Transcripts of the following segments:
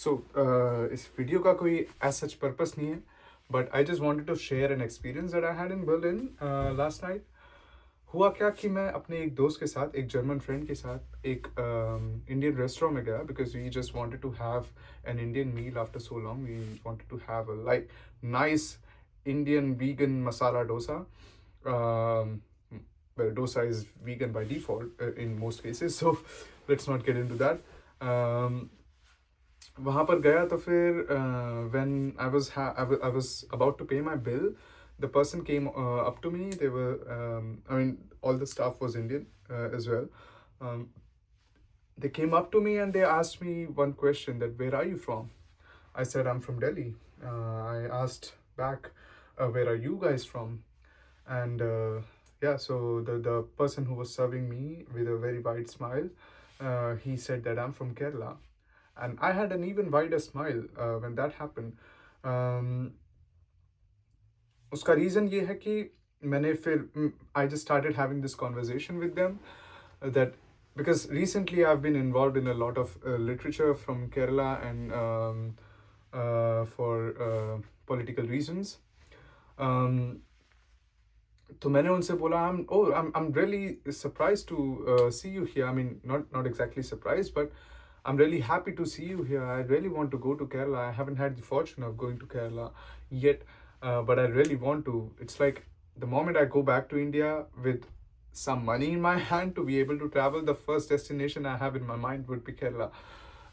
So इस video का कोई as such purpose नहीं है, but I just wanted to share an experience that I had in Berlin last night. हुआ क्या कि मैं अपने एक दोस्त के साथ, एक जर्मन फ्रेंड के साथ एक इंडियन रेस्टोरेंट में गया because we just wanted to have an Indian meal after so long. We wanted to have a like nice Indian vegan masala dosa. Um, well, dosa is vegan by default in most cases, so let's not get into that. वहाँ पर गया तो फिर when I was about to pay my bill, the person came up to me. They were I mean, all the staff was Indian as well. um, they came up to me and they asked me one question, that where are you from? I said I'm from Delhi. I asked back, where are you guys from? And yeah, so the person who was serving me with a very wide smile, he said that I'm from Kerala. And I had an even wider smile when that happened. um, उसका reason ये है कि मैंने फिर I just started having this conversation with them, that because recently I've been involved in a lot of literature from Kerala and for political reasons. um, तो मैंने उनसे बोला I'm really surprised to see you here. I mean, not exactly surprised, but I'm really happy to see you here. I really want to go to Kerala. I haven't had the fortune of going to Kerala yet, but I really want to. It's like the moment I go back to India with some money in my hand to be able to travel, the first destination I have in my mind would be Kerala.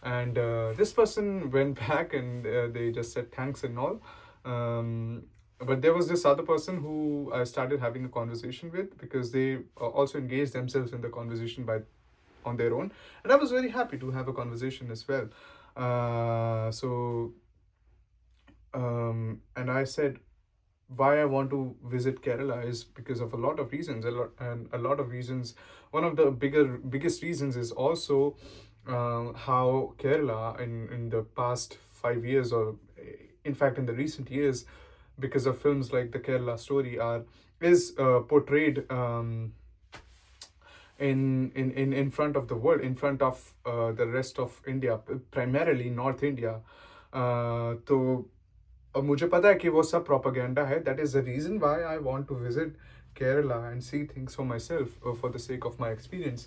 And this person went back and they just said thanks and all. But there was this other person who I started having a conversation with, because they also engaged themselves in the conversation by on their own, and I was very happy to have a conversation as well. And I said why I want to visit Kerala is because of a lot of reasons, a lot of reasons. One of the biggest reasons is also how Kerala in the past 5 years, or in fact in the recent years, because of films like the Kerala Story, are is portrayed in front of the world, in front of the rest of India, primarily North India. तो अब मुझे पता है कि वो सब propaganda है. That is the reason why I want to visit Kerala and see things for myself, for the sake of my experience.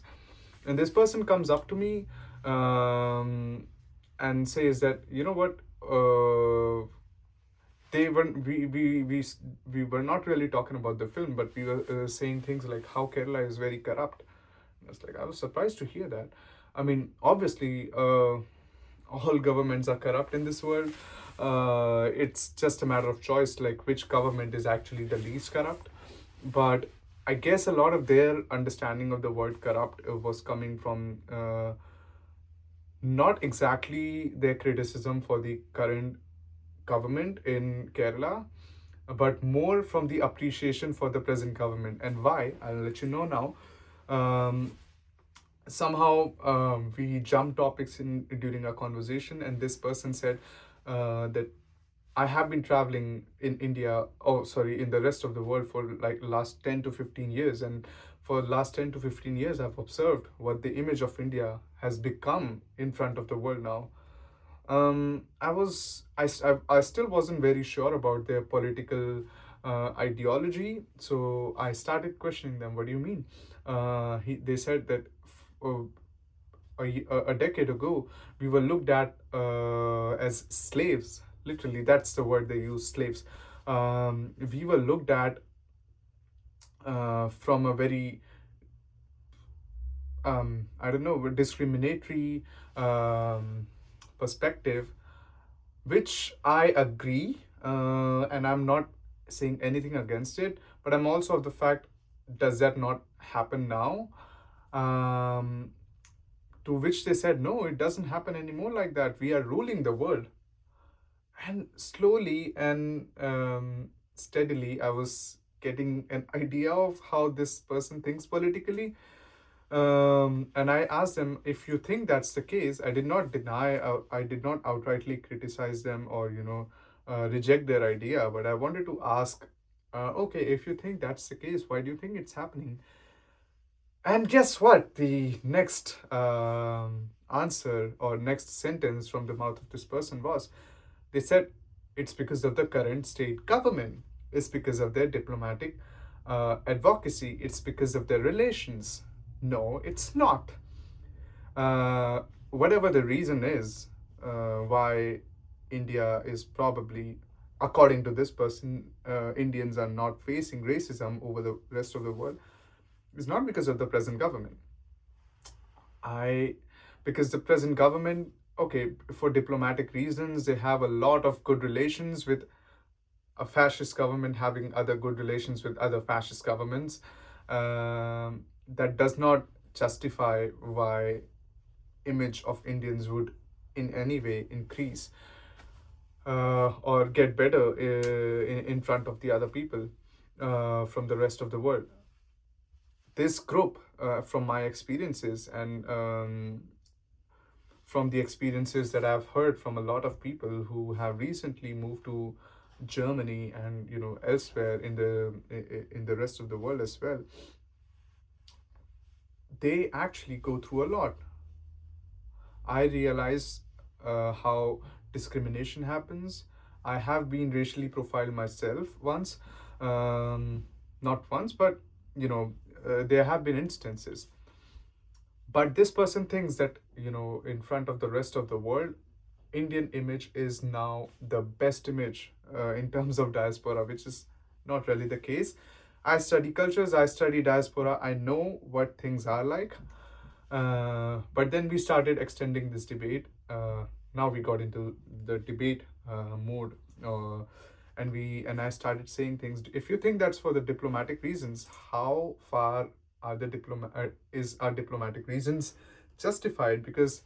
And this person comes up to me and says that, you know what, they were we were not really talking about the film, but we were saying things like how Kerala is very corrupt. I was surprised to hear that. I mean, obviously, all governments are corrupt in this world. It's just a matter of choice, like which government is actually the least corrupt. But I guess a lot of their understanding of the word corrupt was coming from not exactly their criticism for the current government in Kerala, but more from the appreciation for the present government. And why? I'll let you know now. Somehow we jumped topics in during our conversation, and this person said that I have been traveling in India, oh sorry, in the rest of the world for like last 10 to 15 years, and for the last 10 to 15 years I've observed what the image of India has become in front of the world now. I still wasn't very sure about their political ideology, so I started questioning them. What do you mean? They said that uh, a decade ago we were looked at as slaves. Literally, that's the word they use, slaves. We were looked at from a very I don't know, discriminatory perspective, which I agree, and I'm not saying anything against it, but I'm also of the fact, does that not happen now? Um, to which they said, no, it doesn't happen anymore like that. We are ruling the world. And slowly and steadily, I was getting an idea of how this person thinks politically. And I asked them, if you think that's the case, I did not deny, I did not outrightly criticize them or, reject their idea, but I wanted to ask, okay, if you think that's the case, why do you think it's happening? And guess what? The next answer or next sentence from the mouth of this person was, they said, it's because of the current state government, it's because of their diplomatic advocacy, it's because of their relations. No, it's not. Whatever the reason is, why India is probably, according to this person, Indians are not facing racism over the rest of the world, is not because of the present government. I, because the present government, okay, for diplomatic reasons, they have a lot of good relations with a fascist government having other good relations with other fascist governments. That does not justify why image of Indians would in any way increase or get better in front of the other people from the rest of the world. This group, from my experiences and from the experiences that I've heard from a lot of people who have recently moved to Germany and elsewhere in the rest of the world as well, they actually go through a lot. I realize how discrimination happens. I have been racially profiled myself once, not once, but there have been instances. But this person thinks that in front of the rest of the world, Indian image is now the best image in terms of diaspora, which is not really the case. I study cultures, I study diaspora, I know what things are like. But then we started extending this debate. Now we got into the debate mode, and I started saying things. If you think that's for the diplomatic reasons, how far are the is our diplomatic reasons justified? Because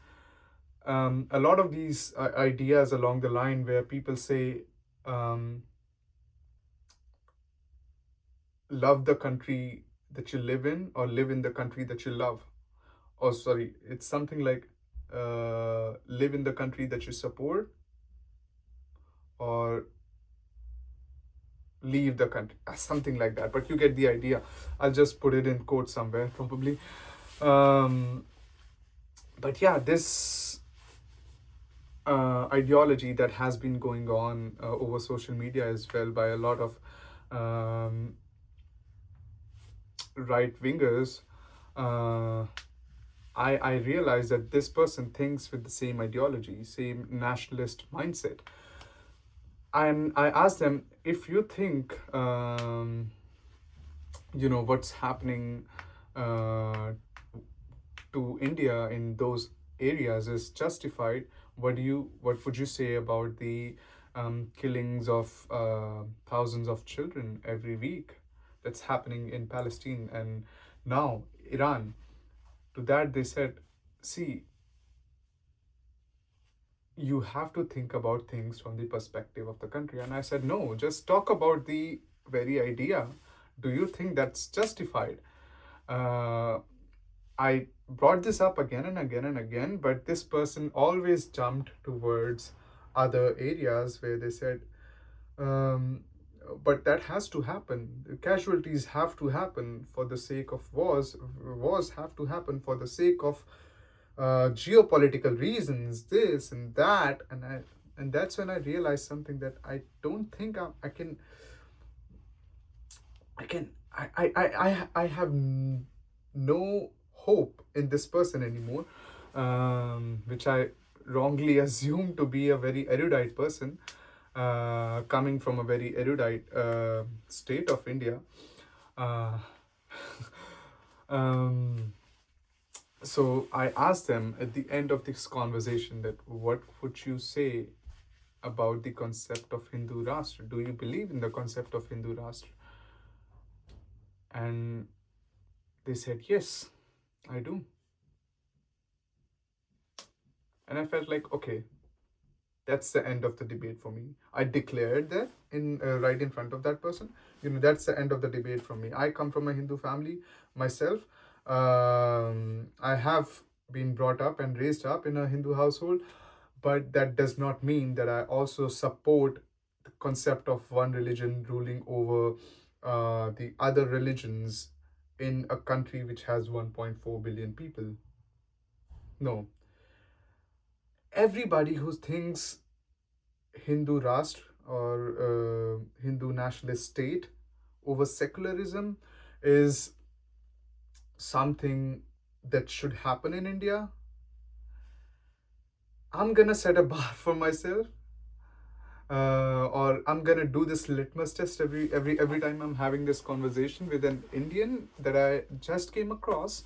a lot of these ideas along the line where people say, um, love the country that you live in or live in the country that you love. Oh, sorry, it's something like live in the country that you support or leave the country, something like that. But you get the idea. I'll just put it in quotes somewhere, probably. Um, but yeah, this ideology that has been going on over social media as well by a lot of um, right wingers. Uh, I realized that this person thinks with the same ideology, same nationalist mindset. And I asked them, if you think, what's happening uh, to India in those areas is justified, what would you say about the killings of thousands of children every week that's happening in Palestine and now Iran? To that they said, see, you have to think about things from the perspective of the country. And I said, no, just talk about the very idea. Do you think that's justified? Uh, I brought this up again and again and again, but this person always jumped towards other areas where they said, um, but that has to happen. Casualties have to happen for the sake of wars. Wars have to happen for the sake of geopolitical reasons, this and that, and that's when I realized something, that I don't think I can, I have no hope in this person anymore, which I wrongly assumed to be a very erudite person, coming from a very erudite state of India. Uh, um, so I asked them at the end of this conversation that what would you say about the concept of Hindu Rashtra? Do you believe in the concept of Hindu Rashtra? And they said, yes, I do. And I felt like, okay, that's the end of the debate for me. I declared that in right in front of that person. That's the end of the debate for me. I come from a Hindu family myself. I have been brought up and raised up in a Hindu household, but that does not mean that I also support the concept of one religion ruling over the other religions in a country which has 1.4 billion people. No, Everybody who thinks Hindu Rashtra or Hindu nationalist state over secularism is something that should happen in India, I'm gonna set a bar for myself, or I'm gonna do this litmus test every time I'm having this conversation with an Indian that I just came across.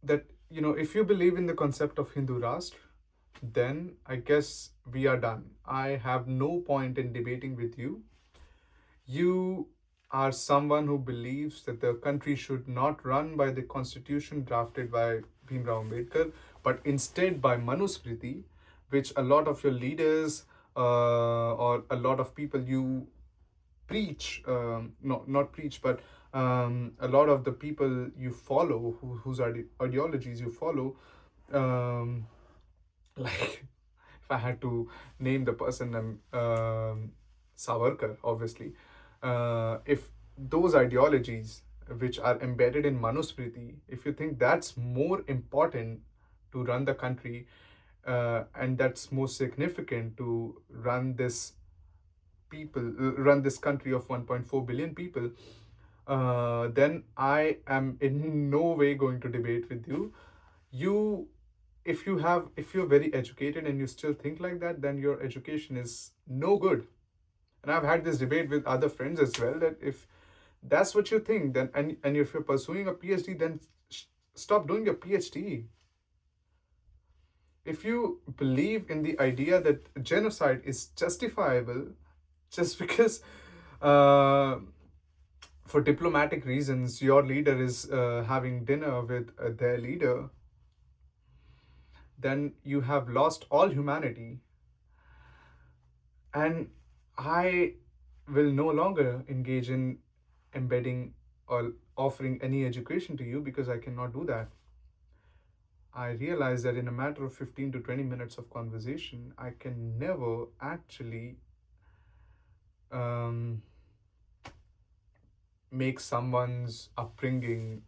That, if you believe in the concept of Hindu Rashtra, then I guess we are done. I have no point in debating with you. You are someone who believes that the country should not run by the constitution drafted by Bhimrao Ambedkar, but instead by Manusmriti, which a lot of your leaders, or a lot of people you preach, no, not preach, but a lot of the people you follow, whose ideologies you follow, um, like if I had to name the person, Savarkar, obviously. If those ideologies which are embedded in Manusmriti, if you think that's more important to run the country, and that's more significant to run this country of 1.4 billion people, then I am in no way going to debate with you. You, if you're very educated and you still think like that, then your education is no good. And I've had this debate with other friends as well, that if that's what you think, then and if you're pursuing a PhD, then stop doing your PhD. If you believe in the idea that genocide is justifiable just because, uh, for diplomatic reasons, your leader is having dinner with their leader, then you have lost all humanity. And I will no longer engage in embedding or offering any education to you, because I cannot do that. I realize that in a matter of 15 to 20 minutes of conversation, I can never actually um, make someone's upbringing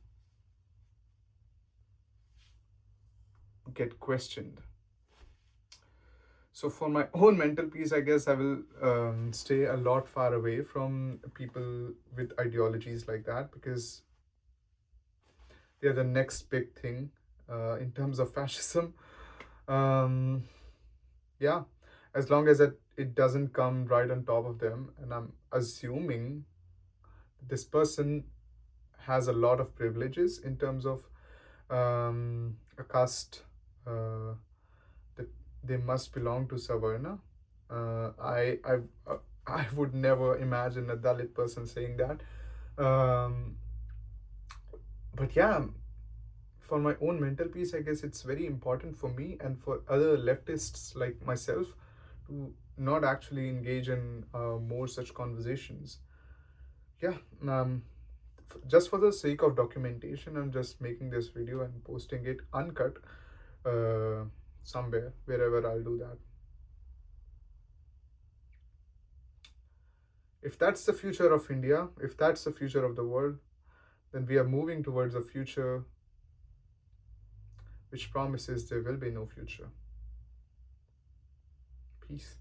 get questioned. So, for my own mental peace, I guess I will stay a lot far away from people with ideologies like that, because they're the next big thing in terms of fascism. Um, yeah, as long as it doesn't come right on top of them, and I'm assuming this person has a lot of privileges in terms of a caste, that they must belong to Savarna. I would never imagine a Dalit person saying that. Um, but yeah, for my own mental peace, I guess it's very important for me and for other leftists like myself to not actually engage in more such conversations. Yeah, just for the sake of documentation, I'm just making this video and posting it uncut uh, somewhere, wherever I'll do that. If that's the future of India, if that's the future of the world, then we are moving towards a future which promises there will be no future. Peace.